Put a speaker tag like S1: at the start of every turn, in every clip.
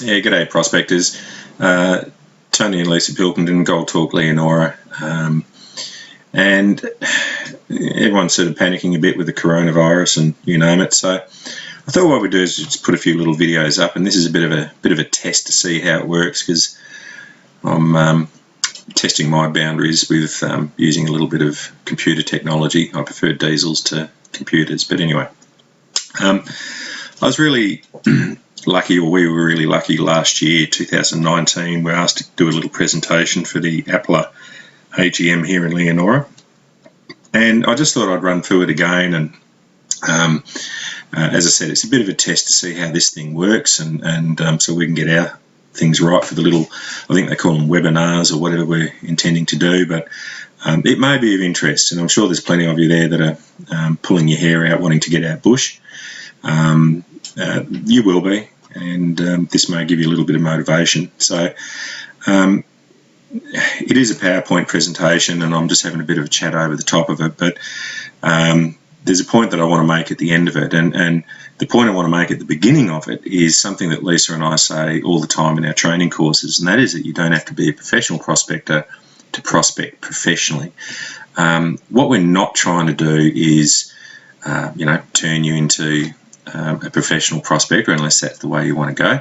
S1: Yeah, g'day prospectors. Tony and Lisa Pilkington, Gold Talk Leonora. And everyone's sort of panicking a bit with the coronavirus and you name it. So I thought what we'd do is just put a few little videos up, and this is a bit of a test to see how it works, because I'm testing my boundaries with using a little bit of computer technology. I prefer diesels to computers, but anyway, I was really lucky, or we were really lucky last year, 2019. We were asked to do a little presentation for the Apple AGM here in Leonora, and I just thought I'd run through it again. And as I said, it's a bit of a test to see how this thing works, and so we can get our things right for the little, I think they call them webinars or whatever we're intending to do. But it may be of interest, and I'm sure there's plenty of you there that are pulling your hair out wanting to get out bush. You will be, and this may give you a little bit of motivation. So it is a PowerPoint presentation, and I'm just having a bit of a chat over the top of it, but there's a point that I want to make at the end of it, and the point I want to make at the beginning of it is something that Lisa and I say all the time in our training courses, and that is that you don't have to be a professional prospector to prospect professionally. What we're not trying to do is turn you into a professional prospector, unless that's the way you want to go,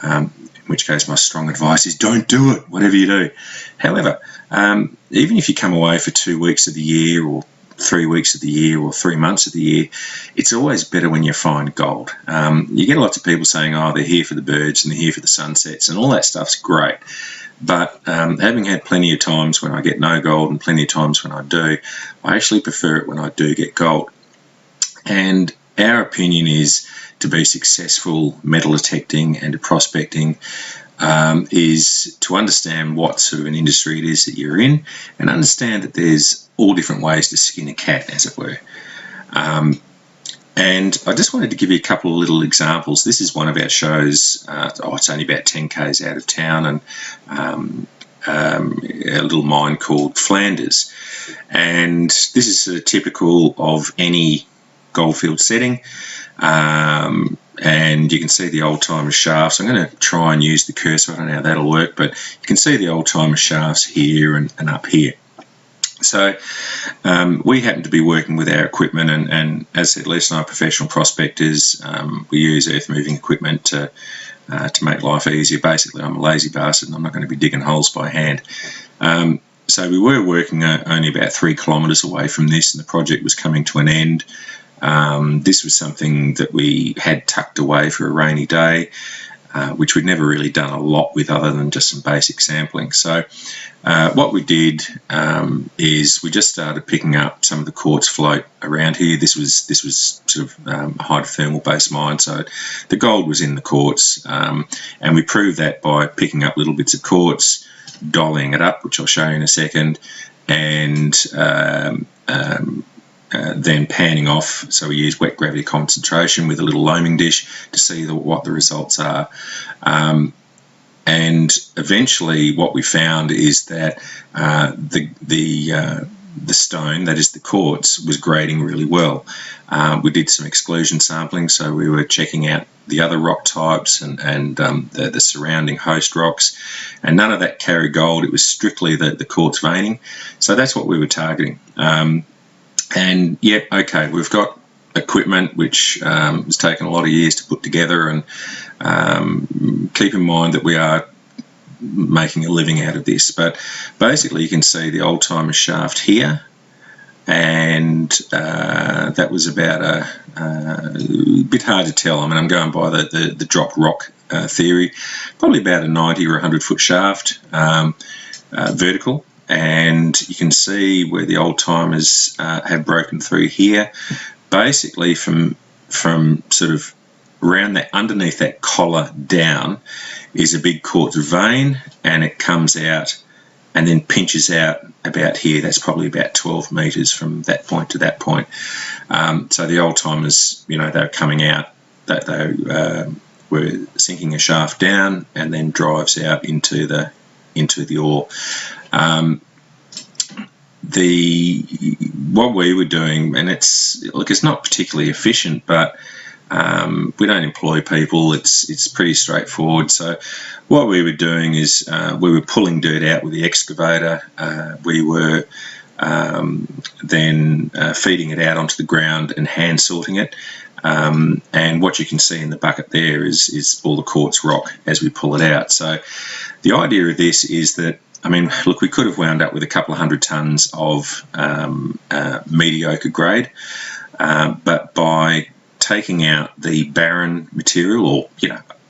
S1: in which case my strong advice is don't do it, whatever you do. However, even if you come away for 2 weeks of the year, or 3 weeks of the year, or 3 months of the year, it's always better when you find gold. You get lots of people saying, oh, they're here for the birds and they're here for the sunsets, and all that stuff's great. But having had plenty of times when I get no gold and plenty of times when I do, I actually prefer it when I do get gold. And our opinion is to be successful metal detecting and to prospecting is to understand what sort of an industry it is that you're in, and understand that there's all different ways to skin a cat, as it were. And I just wanted to give you a couple of little examples. This is one of our shows. It's only about 10 k's out of town, and a little mine called Flanders. And this is sort of typical of any goldfield setting, and you can see the old-timer shafts. I'm going to try and use the cursor. I don't know how that'll work, but you can see the old-timer shafts here and up here. So we happen to be working with our equipment, and as I said, Lisa and I are professional prospectors. We use earth-moving equipment to make life easier. Basically, I'm a lazy bastard, and I'm not going to be digging holes by hand. So we were working only about 3 kilometres away from this, and the project was coming to an end. This was something that we had tucked away for a rainy day, which we'd never really done a lot with other than just some basic sampling. So what we did is we just started picking up some of the quartz float around here. This was sort of a hydrothermal based mine, so the gold was in the quartz, and we proved that by picking up little bits of quartz, dollying it up, which I'll show you in a second, and then panning off. So we use wet gravity concentration with a little loaming dish to see what the results are. And eventually what we found is that the stone, that is the quartz, was grading really well. We did some exclusion sampling, so we were checking out the other rock types and the surrounding host rocks, and none of that carried gold. It was strictly the quartz veining. So that's what we were targeting. And yeah, okay, we've got equipment which has taken a lot of years to put together, and keep in mind that we are making a living out of this. But basically you can see the old-timer shaft here, and that was about a bit hard to tell. I mean, I'm going by the dropped rock theory, probably about a 90 or 100 foot shaft, vertical. And you can see where the old timers have broken through here. Basically, from sort of around that, underneath that collar down, is a big quartz vein, and it comes out and then pinches out about here. That's probably about 12 metres from that point to that point. So the old timers, they're coming out, that they were sinking a shaft down and then drives out into the ore. What we were doing, and it's not particularly efficient, but We don't employ people. It's pretty straightforward. So what we were doing is we were pulling dirt out with the excavator. We were then feeding it out onto the ground and hand sorting it. And what you can see in the bucket there is all the quartz rock as we pull it out. So the idea of this is that, I mean, look, we could have wound up with a couple of 100 tonnes of mediocre grade, but by taking out the barren material, or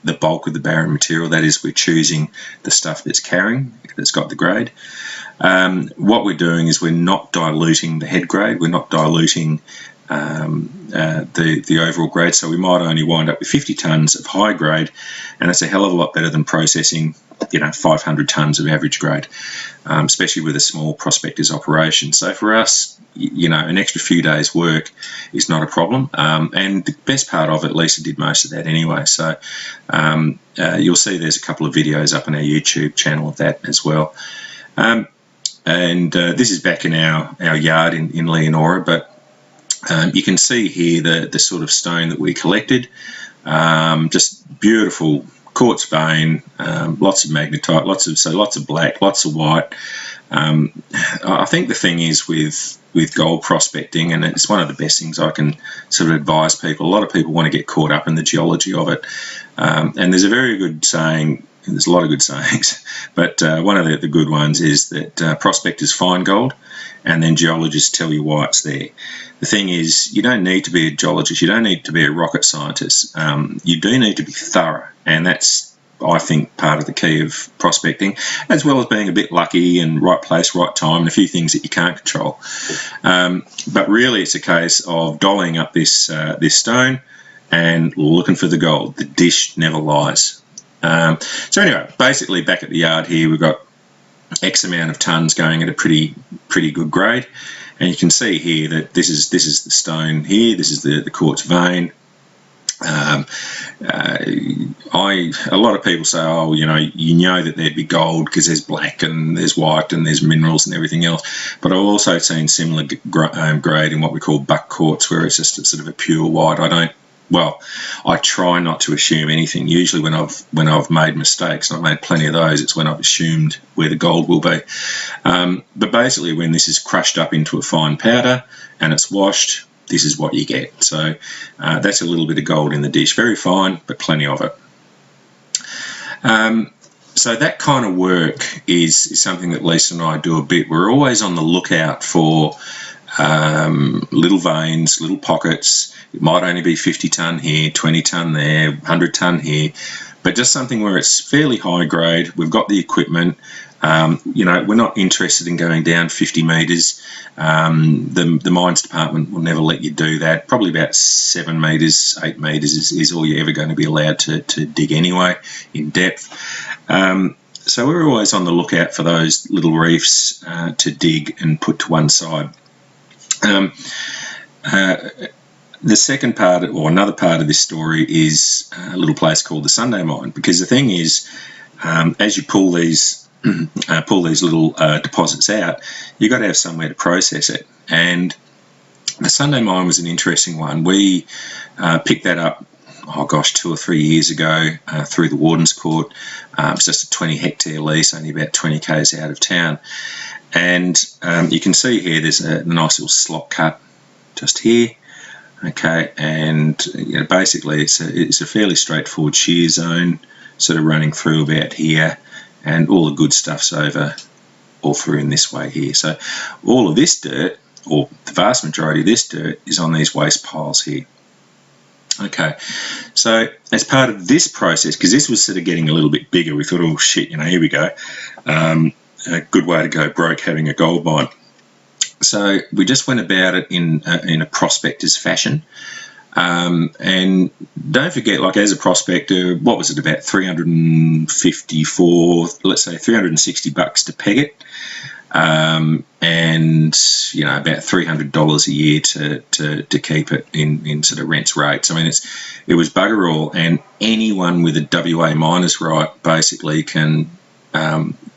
S1: the bulk of the barren material, that is, we're choosing the stuff that's carrying, that's got the grade. What we're doing is we're not diluting the head grade, we're not diluting the overall grade, so we might only wind up with 50 tonnes of high grade, and it's a hell of a lot better than processing 500 tonnes of average grade, especially with a small prospector's operation. So for us, an extra few days work is not a problem, and the best part of it, Lisa did most of that anyway, so you'll see there's a couple of videos up on our YouTube channel of that as well. And this is back in our yard in Leonora, but you can see here the sort of stone that we collected, just beautiful quartz vein, lots of magnetite, lots of black, lots of white. I think the thing is with gold prospecting, and it's one of the best things I can sort of advise people, a lot of people want to get caught up in the geology of it, and there's a very good saying, there's a lot of good sayings, but one of the good ones is that prospectors find gold and then geologists tell you why it's there. The thing is, you don't need to be a geologist, you don't need to be a rocket scientist, you do need to be thorough, and that's, I think, part of the key of prospecting, as well as being a bit lucky and right place, right time, and a few things that you can't control. But really it's a case of dollying up this stone and looking for the gold. The dish never lies. So anyway, basically back at the yard here, we've got X amount of tonnes going at a pretty good grade, and you can see here that this is the stone here, this is the quartz vein. A lot of people say, oh, you know that there'd be gold because there's black and there's white and there's minerals and everything else, but I've also seen similar grade in what we call buck quartz, where it's just sort of a pure white. I try not to assume anything. Usually when I've made mistakes, and I've made plenty of those, it's when I've assumed where the gold will be. But basically when this is crushed up into a fine powder and it's washed, this is what you get. So that's a little bit of gold in the dish. Very fine, but plenty of it. So that kind of work is something that Lisa and I do a bit. We're always on the lookout for little veins, little pockets. It might only be 50 tonne here, 20 tonne there, 100 tonne here, but just something where it's fairly high grade. We've got the equipment. We're not interested in going down 50 metres. The mines department will never let you do that. Probably about 7 metres, 8 metres is all you're ever going to be allowed to dig anyway in depth. So we're always on the lookout for those little reefs to dig and put to one side. The second part, or another part of this story, is a little place called the Sunday Mine, because the thing is, as you pull these little deposits out, you've got to have somewhere to process it. And the Sunday Mine was an interesting one. We picked that up, 2 or 3 years ago through the Warden's Court. It's just a 20 hectare lease, only about 20 k's out of town. And you can see here there's a nice little slot cut just here. Okay, and basically it's a fairly straightforward shear zone, sort of running through about here, and all the good stuff's over all through in this way here. So all of this dirt, or the vast majority of this dirt, is on these waste piles here. Okay, so as part of this process, because this was sort of getting a little bit bigger, we thought, oh shit, here we go. A good way to go broke having a gold mine. So we just went about it in a prospector's fashion. And don't forget, like, as a prospector, what was it, about $354, let's say $360 to peg it, and about $300 a year to keep it in sort of rents rates. I mean, it was bugger all, and anyone with a WA miner's right basically can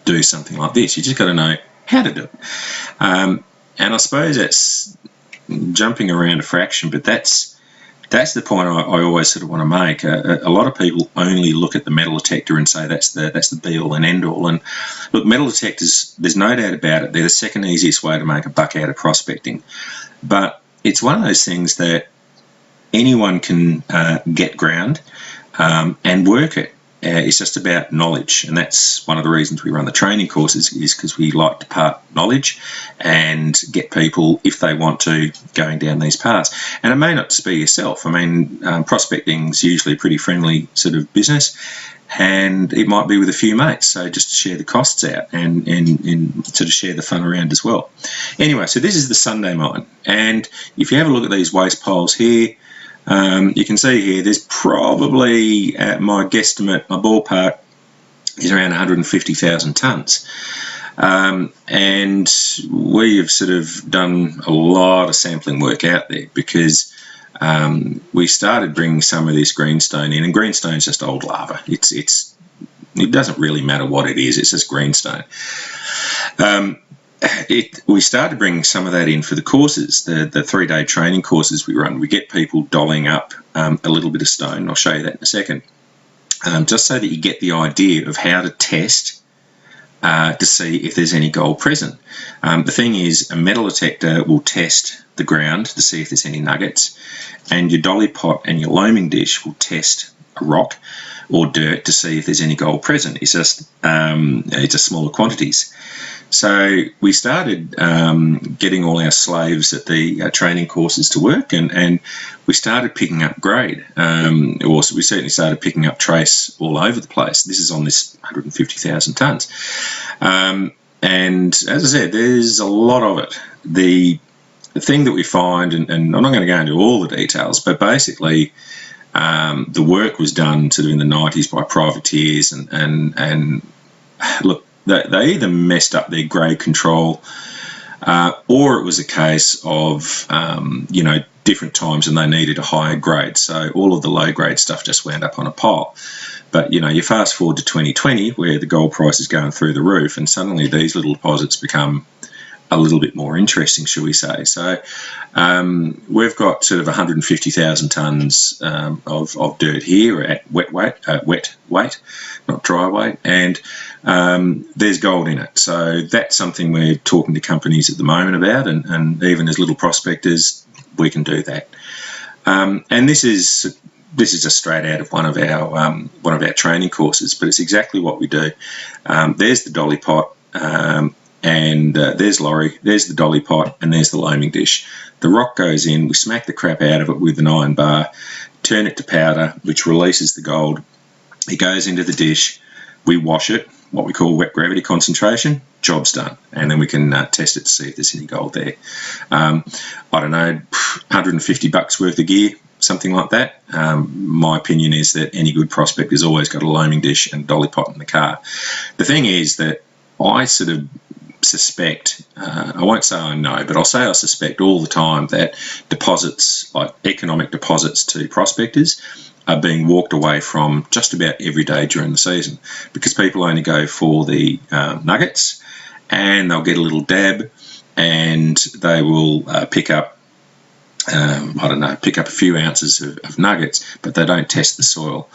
S1: do something like this. You just got to know how to do it. And I suppose that's jumping around a fraction, but that's that's the point I always sort of want to make. A lot of people only look at the metal detector and say that's the be all and end all. And look, metal detectors, there's no doubt about it, they're the second easiest way to make a buck out of prospecting. But it's one of those things that anyone can get ground and work it. It's just about knowledge, and that's one of the reasons we run the training courses, is because we like to part knowledge and get people, if they want to, going down these paths. And it may not just be yourself. I mean, prospecting is usually a pretty friendly sort of business, and it might be with a few mates, so just to share the costs out and sort of share the fun around as well. Anyway, so this is the Sunday mine, and if you have a look at these waste piles here, you can see here there's probably, at my guesstimate, my ballpark is around 150,000 tonnes. And we have sort of done a lot of sampling work out there, because we started bringing some of this greenstone in, and greenstone is just old lava. It doesn't really matter what it is, it's just greenstone. We started bringing some of that in for the courses, the 3-day training courses we run. We get people dolling up a little bit of stone, and I'll show you that in a second, just so that you get the idea of how to test to see if there's any gold present. The thing is, a metal detector will test the ground to see if there's any nuggets, and your dolly pot and your loaming dish will test a rock or dirt to see if there's any gold present. It's just smaller quantities. So we started getting all our slaves at the training courses to work, and we started picking up grade. We certainly started picking up trace all over the place. This is on this 150,000 tonnes. And as I said, there's a lot of it. The thing that we find, and I'm not going to go into all the details, but basically the work was done sort of in the 90s by privateers, and look, they either messed up their grade control, or it was a case of different times and they needed a higher grade, so all of the low grade stuff just wound up on a pile. But you fast forward to 2020, where the gold price is going through the roof, and suddenly these little deposits become a little bit more interesting, shall we say. So we've got sort of 150,000 tonnes of dirt here at wet weight, not dry weight, and there's gold in it. So that's something we're talking to companies at the moment about, and even as little prospectors, we can do that. And this is just straight out of one of our training courses, but it's exactly what we do. There's the dolly pot. And there's Laurie, there's the dolly pot, and there's the loaming dish. The rock goes in, we smack the crap out of it with an iron bar, turn it to powder, which releases the gold. It goes into the dish, we wash it, what we call wet gravity concentration, job's done. And then we can test it to see if there's any gold there. I don't know, $150 worth of gear, something like that. My opinion is that any good prospect has always got a loaming dish and a dolly pot in the car. The thing is that I sort of suspect, I won't say I know, but I'll say I suspect all the time that deposits, like economic deposits to prospectors, are being walked away from just about every day during the season, because people only go for the nuggets, and they'll get a little dab, and they will pick up a few ounces of nuggets, but they don't test the soil.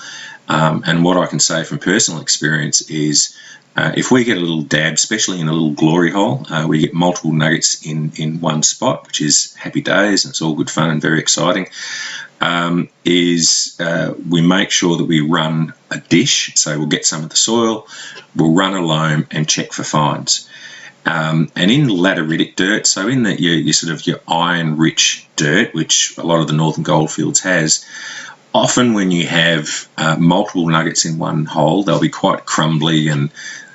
S1: And what I can say from personal experience is, if we get a little dab, especially in a little glory hole, we get multiple nuggets in one spot, which is happy days, and it's all good fun and very exciting, we make sure that we run a dish. So we'll get some of the soil, we'll run a loam and check for fines. And in lateritic dirt, so in your iron-rich dirt, which a lot of the northern goldfields has, often when you have multiple nuggets in one hole, they'll be quite crumbly and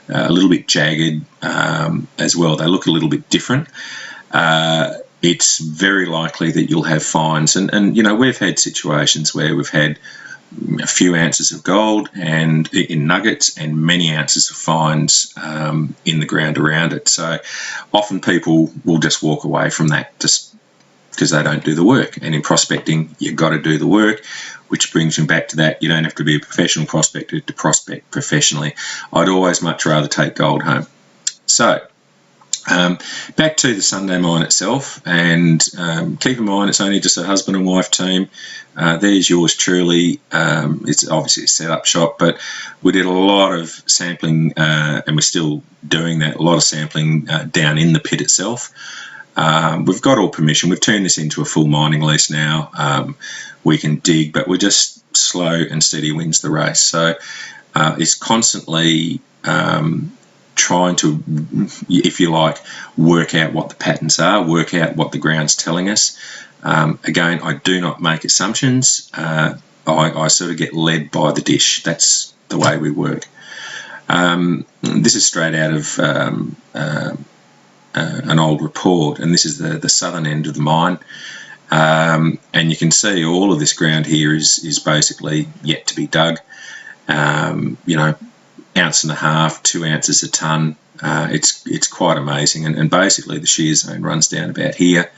S1: a little bit jagged as well. They look a little bit different. It's very likely that you'll have fines. And we've had situations where we've had a few ounces of gold and in nuggets and many ounces of fines in the ground around it. So often people will just walk away from that just because they don't do the work. And in prospecting, you've got to do the work, which brings me back to that. You don't have to be a professional prospector to prospect professionally. I'd always much rather take gold home. So Back to the Sunday mine itself, and keep in mind it's only just a husband and wife team. There's yours truly. It's obviously a setup shop, but we did a lot of sampling, and we're still doing that, a lot of sampling down in the pit itself. We've got all permission. We've turned this into a full mining lease now. We can dig, but we're just slow and steady wins the race. So it's constantly trying to, if you like, work out what the patterns are, work out what the ground's telling us. Again, I do not make assumptions. I sort of get led by the dish. That's the way we work. This is straight out of an old report, and this is the southern end of the mine. And you can see all of this ground here is basically yet to be dug. You know, 1.5 ounces, 2 ounces a tonne. It's quite amazing, and basically the shear zone runs down about here,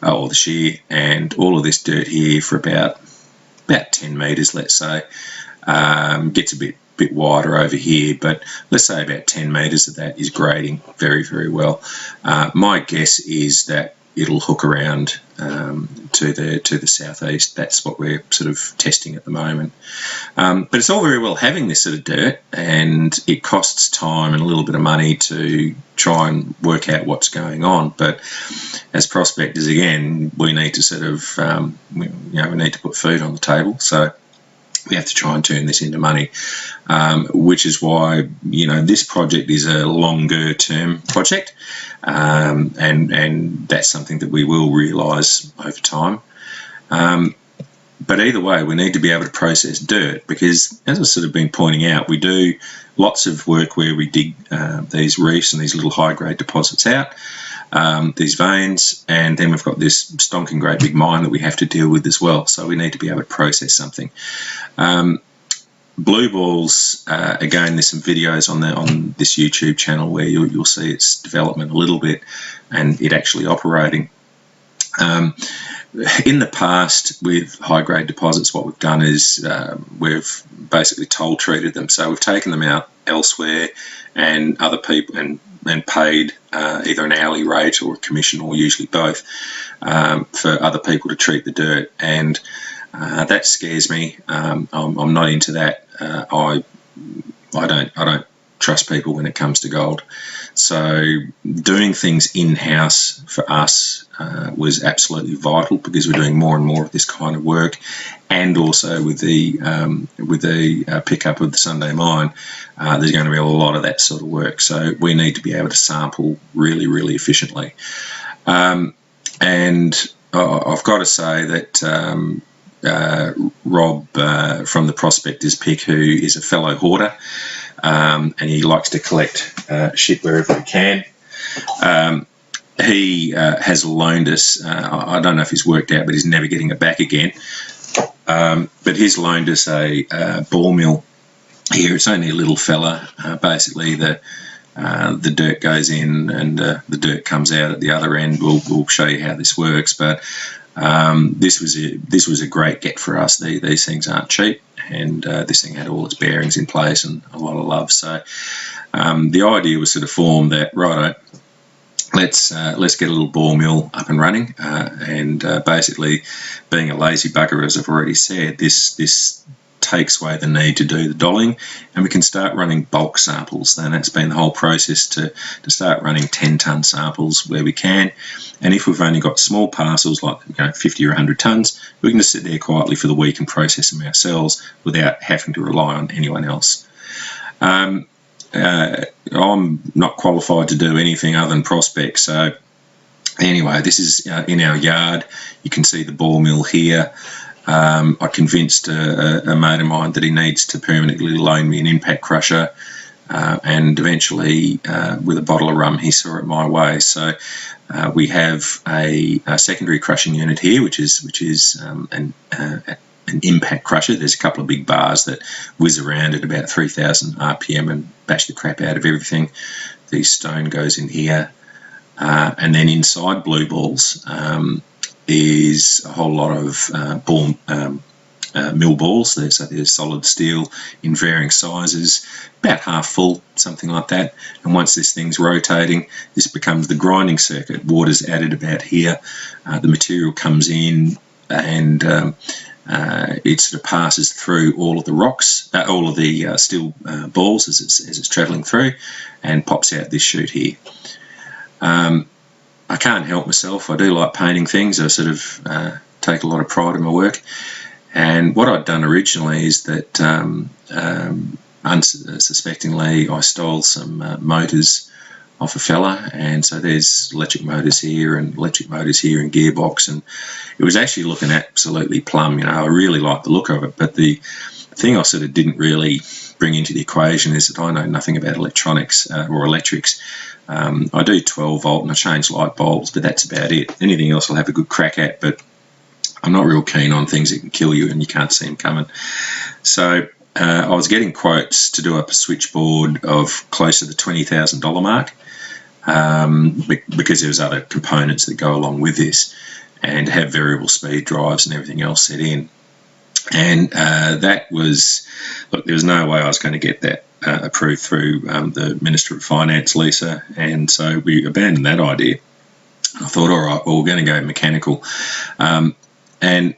S1: or the shear, and all of this dirt here for about 10 metres, let's say. Gets a bit wider over here, but let's say about 10 metres of that is grading very, very well. My guess is that it'll hook around to the southeast. That's what we're sort of testing at the moment. But it's all very well having this sort of dirt, and it costs time and a little bit of money to try and work out what's going on. But as prospectors, again, we need to sort of we need to put food on the table. So we have to try and turn this into money, which is why, you know, this project is a longer term project, and that's something that we will realise over time. But either way, we need to be able to process dirt, because, as I've sort of been pointing out, we do lots of work where we dig these reefs and these little high-grade deposits out, these veins, and then we've got this stonking great big mine that we have to deal with as well. So we need to be able to process something. Blue balls, again, there's some videos on this YouTube channel where you'll see its development a little bit and it actually operating. In the past, with high-grade deposits, what we've done is we've basically toll treated them. So we've taken them out elsewhere, and other people and paid either an hourly rate or a commission, or usually both, for other people to treat the dirt. And that scares me. I'm not into that. I don't trust people when it comes to gold. So doing things in-house for us was absolutely vital, because we're doing more and more of this kind of work, and also with the pickup of the Sunday mine, there's going to be a lot of that sort of work. So we need to be able to sample really, really efficiently. And I've got to say that Rob from the Prospectors Pick, who is a fellow hoarder, and he likes to collect shit wherever he can. He has loaned us, I don't know if he's worked out, but he's never getting it back again. But he's loaned us a ball mill here. It's only a little fella. Basically, the dirt goes in and the dirt comes out at the other end. We'll show you how this works, but this was a great get for us. These things aren't cheap, and this thing had all its bearings in place and a lot of love. So the idea was sort of formed that, righto, let's get a little ball mill up and running, and basically, being a lazy bugger, as I've already said, this takes away the need to do the dolling, and we can start running bulk samples. And that's been the whole process, to start running 10-tonne samples where we can. And if we've only got small parcels, like 50 or 100 tonnes, we can just sit there quietly for the week and process them ourselves without having to rely on anyone else. I'm not qualified to do anything other than prospect. So anyway, this is in our yard. You can see the ball mill here. I convinced a mate of mine that he needs to permanently loan me an impact crusher, and eventually, with a bottle of rum, he saw it my way. So we have a secondary crushing unit here, which is an impact crusher. There's a couple of big bars that whiz around at about 3,000 RPM and bash the crap out of everything. The stone goes in here, and then inside blue balls is a whole lot of mill balls. So there's solid steel in varying sizes, about half full, something like that. And once this thing's rotating, this becomes the grinding circuit. Water's added about here. The material comes in, and it sort of passes through all of the rocks, all of the steel balls as it's travelling through, and pops out this chute here. I can't help myself. I do like painting things. I sort of take a lot of pride in my work. And what I'd done originally is that unsuspectingly I stole some motors off a fella, and so there's electric motors here and electric motors here and gearbox, and it was actually looking absolutely plumb. I really liked the look of it, but the thing I sort of didn't really bring into the equation is that I know nothing about electronics or electrics. I do 12 volt and I change light bulbs, but that's about it. Anything else I'll have a good crack at, but I'm not real keen on things that can kill you and you can't see them coming. So I was getting quotes to do up a switchboard of close to the $20,000 mark, because there's other components that go along with this, and have variable speed drives and everything else set in. And that was, look, there was no way I was going to get that approved through the Minister of Finance, Lisa, and so we abandoned that idea. I thought, all right, well, we're going to go mechanical. And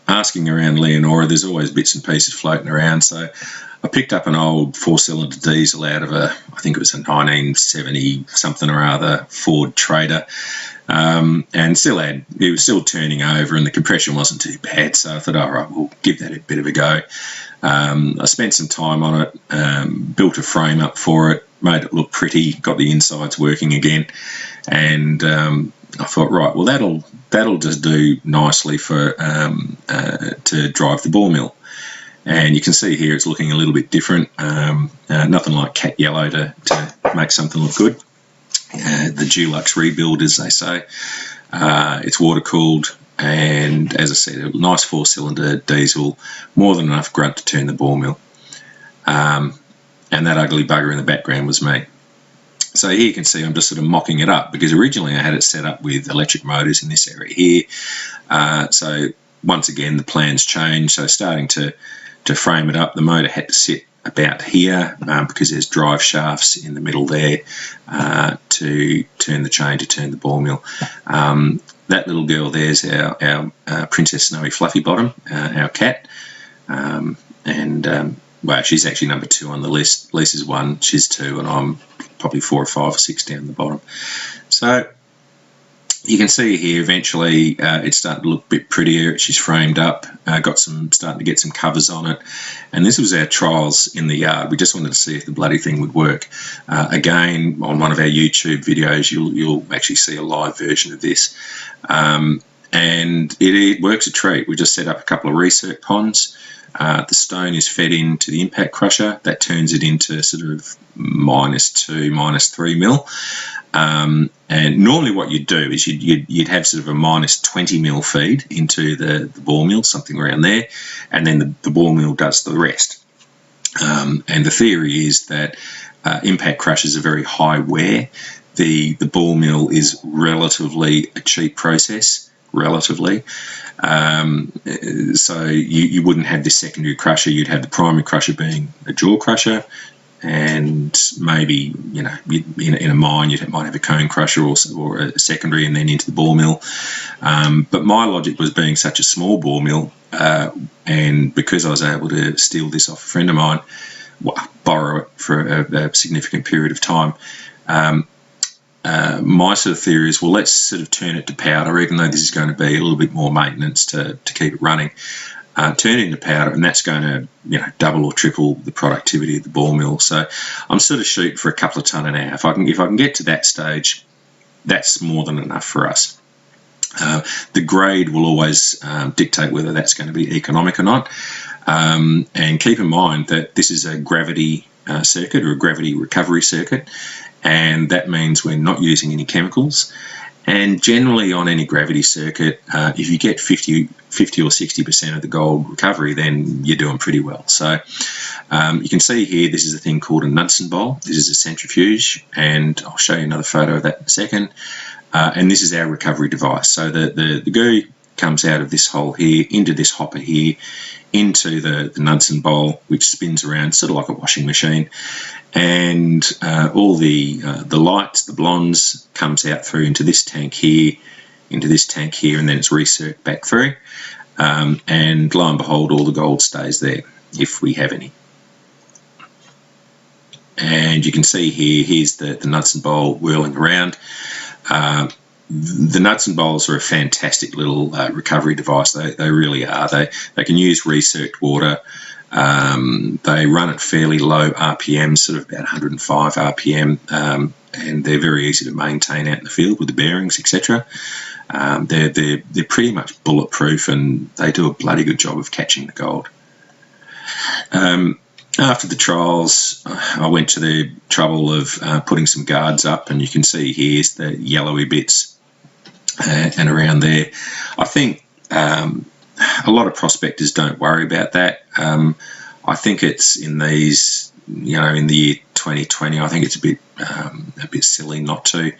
S1: asking around Leonora, there's always bits and pieces floating around, so I picked up an old 4-cylinder diesel out of I think it was a 1970 something or other Ford Trader, and it was still turning over and the compression wasn't too bad, so I thought, all right, we'll give that a bit of a go. I spent some time on it, built a frame up for it, made it look pretty, got the insides working again, and I thought, right, well, that'll just do nicely for to drive the ball mill. And you can see here it's looking a little bit different. Nothing like cat yellow to make something look good. The Dulux rebuild, as they say. It's water cooled, and as I said, a nice 4-cylinder diesel, more than enough grunt to turn the ball mill. And that ugly bugger in the background was me. So here you can see I'm just sort of mocking it up, because originally I had it set up with electric motors in this area here. So once again, the plans changed. So starting to frame it up, the motor had to sit about here, because there's drive shafts in the middle there to turn the chain to turn the ball mill. That little girl there's our Princess Snowy Fluffy Bottom, our cat. Well, she's actually number 2 on the list. Lisa's 1, she's 2, and I'm probably 4 or 5 or 6 down the bottom. So you can see here eventually it's starting to look a bit prettier. She's framed up, starting to get some covers on it, and this was our trials in the yard. We just wanted to see if the bloody thing would work. Again, on one of our YouTube videos, you'll actually see a live version of this, and it works a treat. We just set up a couple of recirc ponds. The stone is fed into the impact crusher. That turns it into sort of -2, -3 mil. And normally what you'd do is you'd have sort of a -20 mil feed into the ball mill, something around there, and then the ball mill does the rest. And the theory is that impact crushers are very high wear. The ball mill is relatively a cheap process, relatively. So you wouldn't have this secondary crusher. You'd have the primary crusher being a jaw crusher, and maybe in a mine you might have a cone crusher or a secondary, and then into the ball mill. But my logic was, being such a small ball mill, and because I was able to steal this off a friend of mine, borrow it for a significant period of time. My sort of theory is, well, let's sort of turn it to powder, even though this is going to be a little bit more maintenance to keep it running. Turn it into powder, and that's going to double or triple the productivity of the ball mill. So I'm sort of shooting for a couple of tonne an hour. If I can get to that stage, that's more than enough for us. The grade will always dictate whether that's going to be economic or not. And keep in mind that this is a gravity circuit, or a gravity recovery circuit, and that means we're not using any chemicals. And generally on any gravity circuit, if you get 50 or 60% of the gold recovery, then you're doing pretty well. So you can see here, this is a thing called a Knudsen bowl. This is a centrifuge, and I'll show you another photo of that in a second. And this is our recovery device. So the goo comes out of this hole here into this hopper here, into the Knudsen bowl, which spins around sort of like a washing machine, and all the lights, the blondes, comes out through into this tank here, and then it's recirced back through, and lo and behold, all the gold stays there, if we have any. And you can see here's the Knudsen bowl whirling around. The Knudsen bowls are a fantastic little recovery device. They really are. They can use recirced water. They run at fairly low RPM, sort of about 105 RPM, and they're very easy to maintain out in the field with the bearings, etc. They're pretty much bulletproof, and they do a bloody good job of catching the gold. After the trials, I went to the trouble of putting some guards up, and you can see here's the yellowy bits and around there. I think a lot of prospectors don't worry about that. I think it's in these, in the year 2020, I think it's a bit silly not to.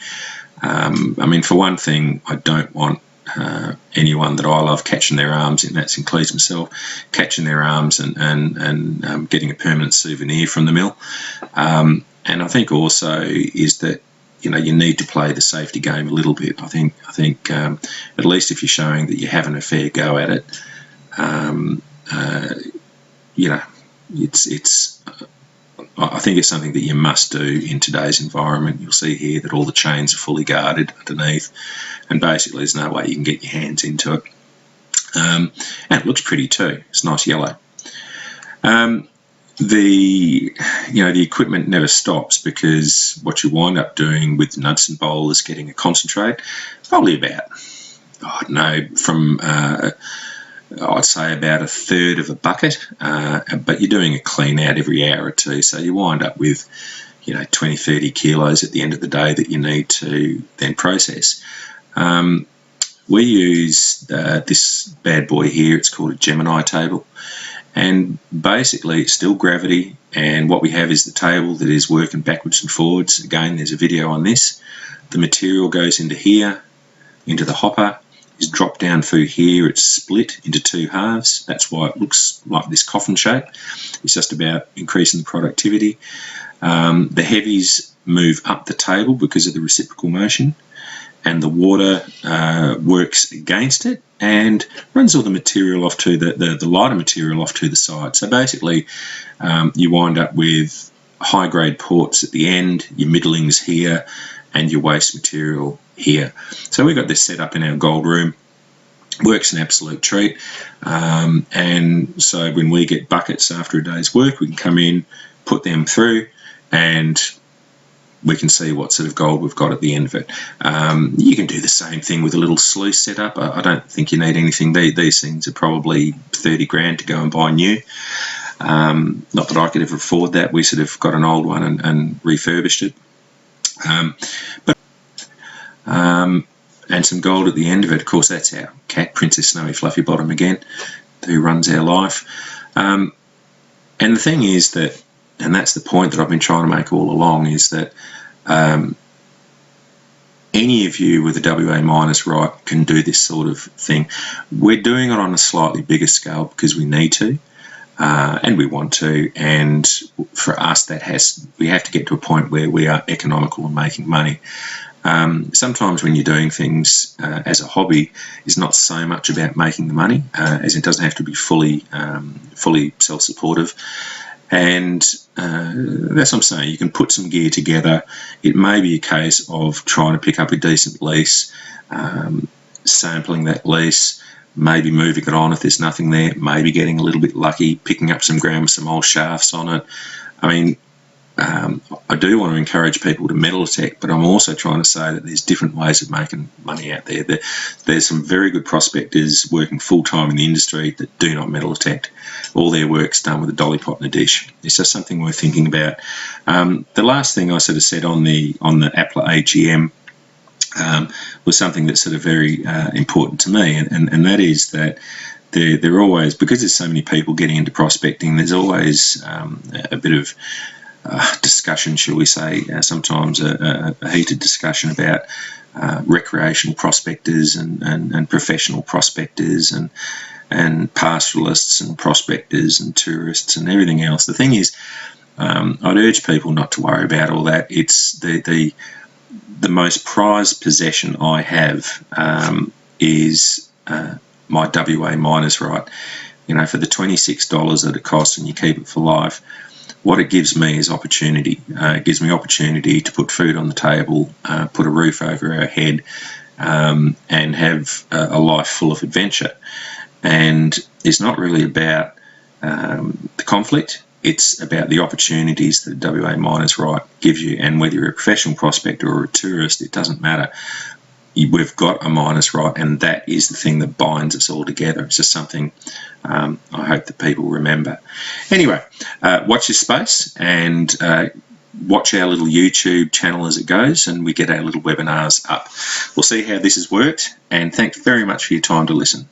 S1: I mean, for one thing, I don't want anyone that I love catching their arms, and that includes myself, catching their arms and getting a permanent souvenir from the mill. And I think also is that you need to play the safety game a little bit. I think at least if you're showing that you're having a fair go at it, I think it's something that you must do in today's environment. You'll see here that all the chains are fully guarded underneath, and basically there's no way you can get your hands into it. And it looks pretty too. It's nice yellow. The equipment never stops, because what you wind up doing with the Knudsen bowl is getting a concentrate, probably about, from I'd say about a third of a bucket, but you're doing a clean out every hour or two, so you wind up with 20-30 kilos at the end of the day that you need to then process. We use this bad boy here. It's called a Gemini table, and basically it's still gravity, and what we have is the table that is working backwards and forwards. Again, there's a video on this. The material goes into here, into the hopper, is dropped down through here. It's split into two halves. That's why it looks like this coffin shape. It's just about increasing the productivity. The heavies move up the table because of the reciprocal motion, and the water works against it and runs all the material off to the lighter material off to the side. So basically you wind up with high grade ports at the end, your middlings here, and your waste material here. So we've got this set up in our gold room. Works an absolute treat. And so when we get buckets after a day's work, we can come in, put them through, and we can see what sort of gold we've got at the end of it. You can do the same thing with a little sluice setup. I don't think you need anything. These things are probably 30 grand to go and buy new. Not that I could ever afford that. We sort of got an old one and refurbished it. And some gold at the end of it. Of course, that's our cat, Princess Snowy Fluffy Bottom again, who runs our life. And the thing is that, and that's the point that I've been trying to make all along, is that any of you with a WA miners right can do this sort of thing. We're doing it on a slightly bigger scale because we need to, and we want to, and for us we have to get to a point where we are economical and making money. Sometimes when you're doing things as a hobby, it's not so much about making the money, as it doesn't have to be fully self-supportive. And that's what I'm saying. You can put some gear together. It may be a case of trying to pick up a decent lease, sampling that lease, maybe moving it on if there's nothing there, maybe getting a little bit lucky, picking up some ground with some old shafts on it. I mean, I do want to encourage people to metal detect, but I'm also trying to say that there's different ways of making money out there. There's some very good prospectors working full-time in the industry that do not metal detect. All their work's done with a dolly pot and a dish. It's just something worth thinking about. The last thing I sort of said on the APLA AGM was something that's sort of very important to me, and that is that they're always, because there's so many people getting into prospecting, there's always a bit of discussion, shall we say, sometimes a heated discussion about recreational prospectors and professional prospectors and pastoralists and prospectors and tourists and everything else. The thing is, I'd urge people not to worry about all that. It's the most prized possession I have is my WA miners right. You know, for the $26 that it costs and you keep it for life, what it gives me is opportunity. It gives me opportunity to put food on the table, put a roof over our head, and have a life full of adventure. And it's not really about the conflict. It's about the opportunities that WA Miners Right gives you. And whether you're a professional prospector or a tourist, it doesn't matter. We've got a miners right, and that is the thing that binds us all together. It's just something I hope that people remember. Anyway, watch this space and watch our little YouTube channel as it goes, and we get our little webinars up. We'll see how this has worked, and thanks very much for your time to listen.